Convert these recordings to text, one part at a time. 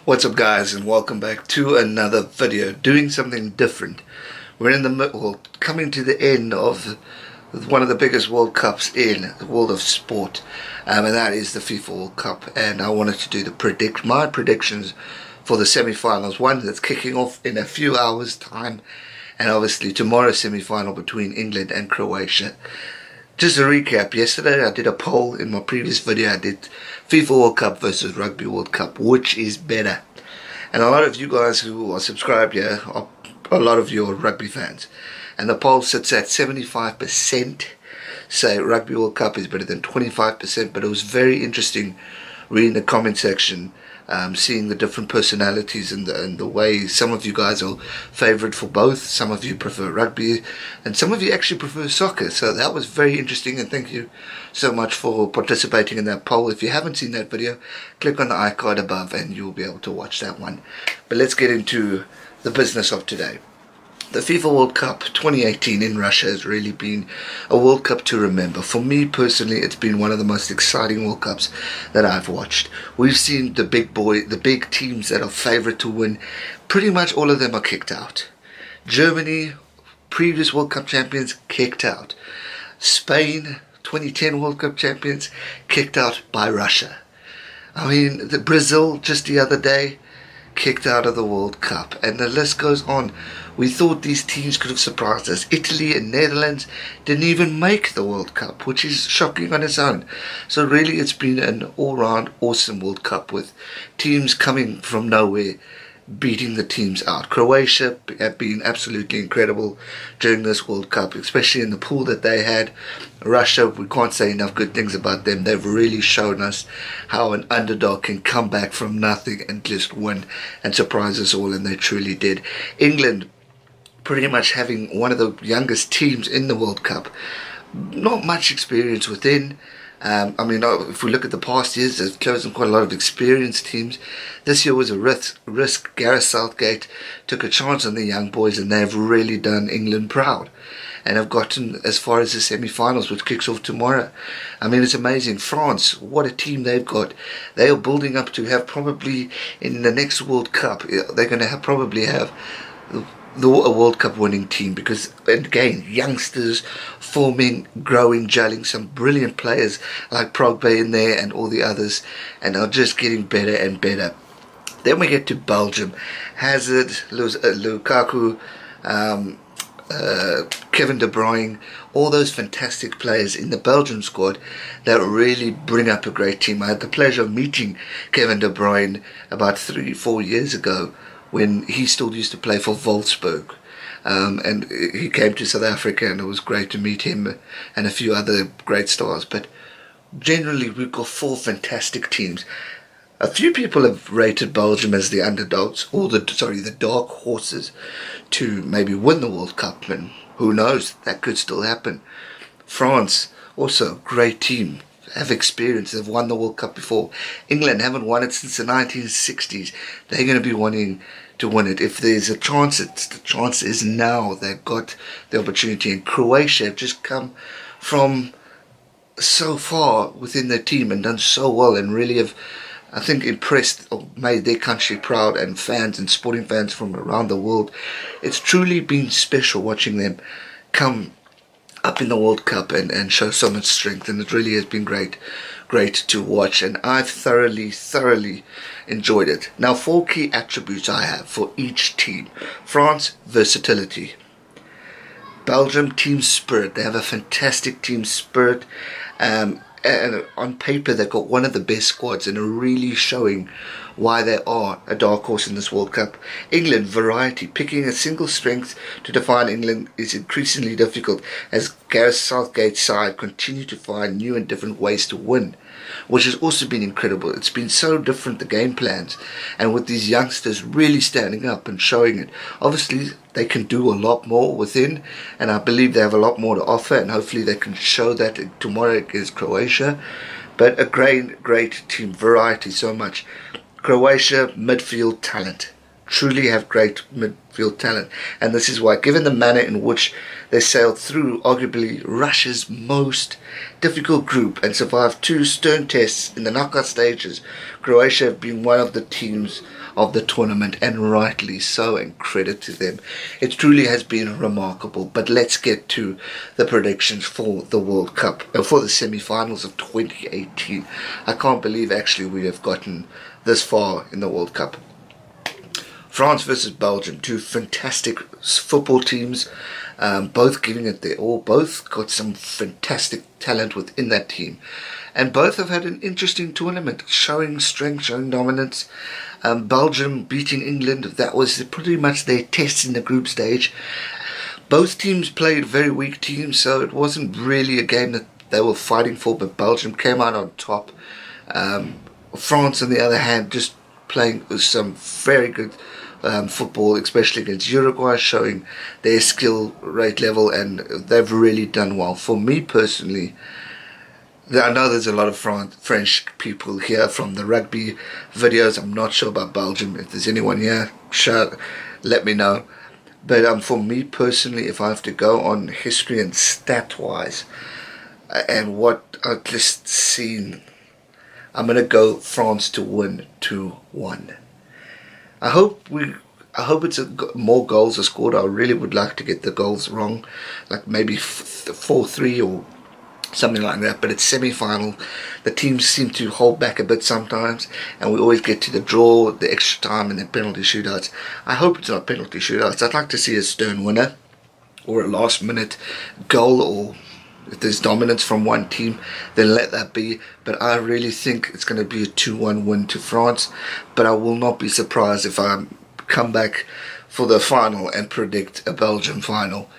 What's up guys, and welcome back to another video doing something different. We're in the middle, coming to the end of one of the biggest World Cups in the world of sport, and that is the FIFA World Cup. And I wanted to do my predictions for the semi-finals, one that's kicking off in a few hours time, and obviously tomorrow's semi-final between England and Croatia. Just a recap, yesterday I did a poll in my previous video. I did FIFA World Cup versus Rugby World Cup, which is better? And a lot of you guys who are subscribed here, a lot of you are rugby fans. And the poll sits at 75% say Rugby World Cup is better than 25%, but it was very interesting reading the comment section, seeing the different personalities and the way some of you guys are favoured for both. Some of you prefer rugby and some of you actually prefer soccer. So that was very interesting, and thank you so much for participating in that poll. If you haven't seen that video, click on the icon above and you'll be able to watch that one. But let's get into the business of today. The FIFA World Cup 2018 in Russia has really been a World Cup to remember. For me personally, it's been one of the most exciting World Cups that I've watched. We've seen the big teams that are favourite to win. Pretty much all of them are kicked out. Germany, previous World Cup champions, kicked out. Spain, 2010 World Cup champions, kicked out by Russia. I mean, Brazil just the other day, kicked out of the World Cup, and the list goes on. We thought these teams could have surprised us. Italy and Netherlands didn't even make the World Cup, which is shocking on its own. So really it's been an all-round awesome World Cup with teams coming from nowhere, beating the teams out. Croatia have been absolutely incredible during this World Cup, especially in the pool that they had. Russia, we can't say enough good things about them. They've really shown us how an underdog can come back from nothing and just win and surprise us all, and they truly did. England, pretty much having one of the youngest teams in the World Cup. Not much experience within. I mean, if we look at the past years, there's chosen quite a lot of experienced teams. This year was a risk. Gareth Southgate took a chance on the young boys, and they've really done England proud and have gotten as far as the semi-finals, which kicks off tomorrow. I mean, it's amazing. France, what a team they've got. They are building up to have probably, in the next World Cup, they're going to probably have a World Cup winning team, because again, youngsters forming, growing, gelling, some brilliant players like Pogba in there and all the others, and are just getting better and better. Then we get to Belgium. Hazard, Lukaku, Kevin De Bruyne, all those fantastic players in the Belgium squad that really bring up a great team. I had the pleasure of meeting Kevin De Bruyne about 3-4 years ago, when he still used to play for Wolfsburg, and he came to South Africa, and it was great to meet him and a few other great stars. But generally we've got 4 fantastic teams. A few people have rated Belgium as the underdogs, or the dark horses to maybe win the World Cup, and who knows, that could still happen. France, also a great team, have experience, they've won the World Cup before. England haven't won it since the 1960s. They're going to be wanting to win it. If there's a chance, the chance is now. They've got the opportunity. And Croatia have just come from so far within their team and done so well, and really have, I think, impressed or made their country proud, and fans and sporting fans from around the world. It's truly been special watching them come up in the World Cup and show so much strength, and it really has been great to watch, and I've thoroughly enjoyed it. Now, 4 key attributes I have for each team. France, versatility. Belgium, team spirit. They have a fantastic team spirit, and on paper they've got one of the best squads, and are really showing why they are a dark horse in this World Cup. England, variety. Picking a single strength to define England is increasingly difficult, as Gareth Southgate's side continue to find new and different ways to win, which has also been incredible. It's been so different, the game plans, and with these youngsters really standing up and showing it. Obviously they can do a lot more within, and I believe they have a lot more to offer, and hopefully they can show that tomorrow against Croatia. But a great team, variety, so much. Croatia, midfield talent. truly have great midfield talent, and this is why, given the manner in which they sailed through arguably Russia's most difficult group and survived 2 stern tests in the knockout stages, Croatia have been one of the teams of the tournament, and rightly so, and credit to them. It truly has been remarkable. But let's get to the predictions for the World Cup, for the semi-finals of 2018. I can't believe actually we have gotten this far in the World Cup. France versus Belgium, 2 fantastic football teams, both giving it their all, both got some fantastic talent within that team, and both have had an interesting tournament, showing strength, showing dominance. Belgium beating England, that was pretty much their test in the group stage. Both teams played very weak teams, so it wasn't really a game that they were fighting for, but Belgium came out on top. France, on the other hand, just playing some very good football, especially against Uruguay, showing their skill rate level, and they've really done well. For me personally, I know there's a lot of French people here from the rugby videos. I'm not sure about Belgium. If there's anyone here, sure, let me know. But for me personally, if I have to go on history and stat-wise, and what I've just seen, I'm going to go France to win 2-1. I hope it's more goals are scored. I really would like to get the goals wrong, like maybe 4-3 or something like that, but it's semi-final. The teams seem to hold back a bit sometimes, and we always get to the draw, the extra time, and the penalty shootouts. I hope it's not penalty shootouts. I'd like to see a stern winner or a last minute goal, or if there's dominance from one team, then let that be. But I really think it's going to be a 2-1 win to France, but I will not be surprised if I come back for the final and predict a Belgium final.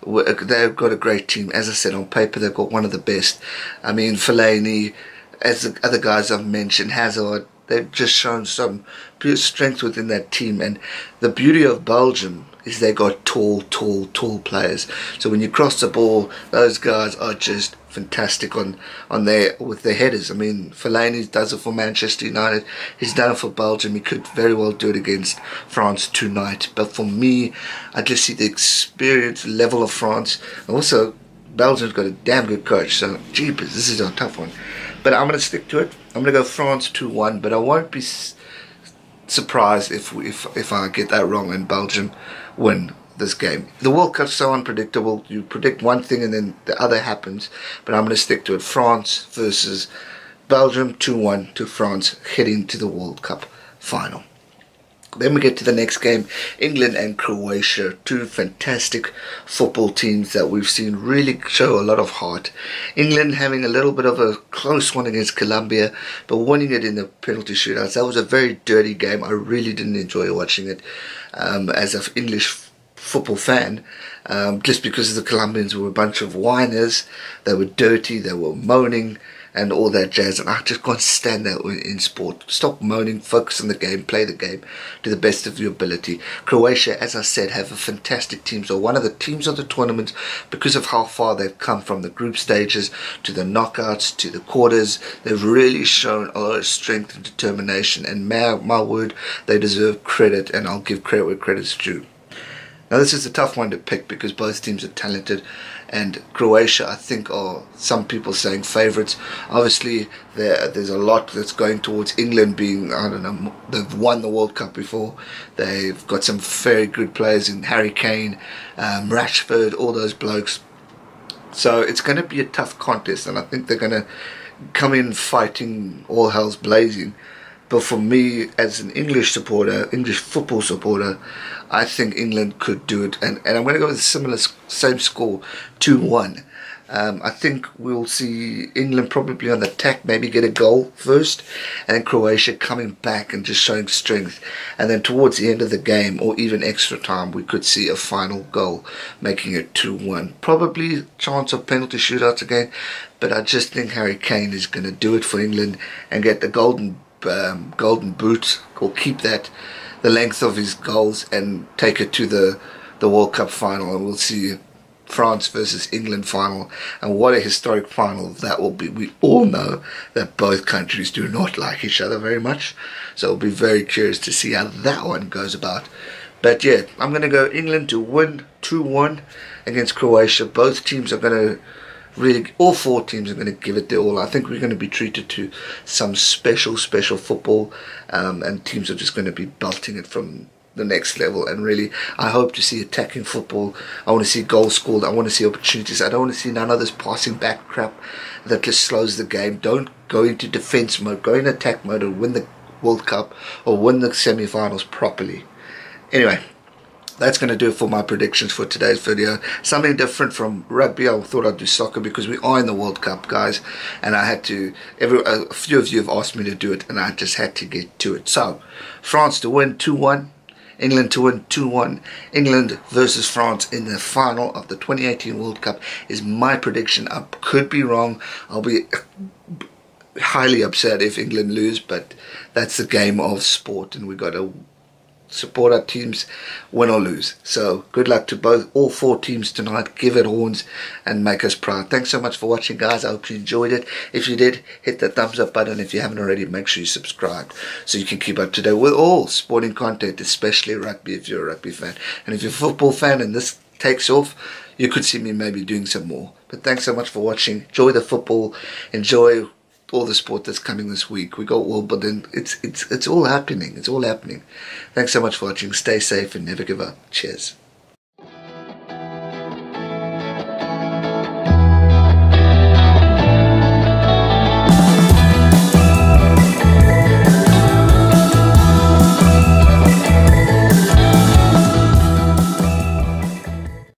They've got a great team. As I said, on paper they've got one of the best. I mean, Fellaini, as the other guys I've mentioned, Hazard, they've just shown some pure strength within that team. And the beauty of Belgium is they got tall players. So when you cross the ball, those guys are just fantastic with their headers. I mean, Fellaini does it for Manchester United. He's done it for Belgium. He could very well do it against France tonight. But for me, I just see the experience level of France. Also, Belgium's got a damn good coach. So, jeepers, this is a tough one. But I'm going to stick to it. I'm going to go France 2-1. But I won't be surprised if I get that wrong and Belgium win this game. The World Cup's so unpredictable. You predict one thing and then the other happens. But I'm going to stick to it. France versus Belgium, 2-1 to France, heading to the World Cup final. Then we get to the next game, England and Croatia, 2 fantastic football teams that we've seen really show a lot of heart. England having a little bit of a close one against Colombia, but winning it in the penalty shootouts. That was a very dirty game. I really didn't enjoy watching it as an English football fan, just because the Colombians were a bunch of whiners. They were dirty, they were moaning and all that jazz, and I just can't stand that in sport. Stop moaning, focus on the game, play the game to the best of your ability. Croatia, as I said, have a fantastic team, so one of the teams of the tournament because of how far they've come from the group stages to the knockouts to the quarters. They've really shown a lot of strength and determination, and my word, they deserve credit, and I'll give credit where credit's due. Now this is a tough one to pick because both teams are talented, and Croatia, I think, are some people saying favourites. Obviously there's a lot that's going towards England being, I don't know, they've won the World Cup before. They've got some very good players in Harry Kane, Rashford, all those blokes. So it's going to be a tough contest, and I think they're going to come in fighting all hell's blazing. But for me, as an English supporter, English football supporter, I think England could do it. And I'm going to go with a same score, 2-1. I think we'll see England probably on the attack, maybe get a goal first, and then Croatia coming back and just showing strength. And then towards the end of the game, or even extra time, we could see a final goal, making it 2-1. Probably chance of penalty shootouts again, but I just think Harry Kane is going to do it for England and get the golden boot, or keep that the length of his goals and take it to the World Cup final, and we'll see France versus England final, and what a historic final that will be. We all know that both countries do not like each other very much, so I'll be very curious to see how that one goes about. But yeah, I'm going to go England to win 2-1 against Croatia. Both teams are going to really, all four teams are going to give it their all. I think we're going to be treated to some special football, and teams are just going to be belting it from the next level. And really, I hope to see attacking football. I want to see goals scored. I want to see opportunities. I don't want to see none of this passing back crap that just slows the game. Don't go into defense mode. Go in attack mode and win the World Cup or win the semi-finals properly. Anyway, that's going to do it for my predictions for today's video. Something different from rugby. I thought I'd do soccer because we are in the World Cup, guys, and I had to. A few of you have asked me to do it, and I just had to get to it. So, France to win 2-1. England to win 2-1. England versus France in the final of the 2018 World Cup is my prediction. I could be wrong. I'll be highly upset if England lose, but that's the game of sport, and we've got to support our teams, win or lose. So good luck to all four teams tonight. Give it horns and make us proud. Thanks so much for watching, guys. I hope you enjoyed it. If you did, hit the thumbs up button. If you haven't already, make sure you subscribe so you can keep up to date with all sporting content, especially rugby if you're a rugby fan. And if you're a football fan and this takes off, you could see me maybe doing some more. But thanks so much for watching. Enjoy the football. Enjoy all the sport that's coming this week. We got Wimbledon. It's all happening. It's all happening. Thanks so much for watching. Stay safe and never give up. Cheers.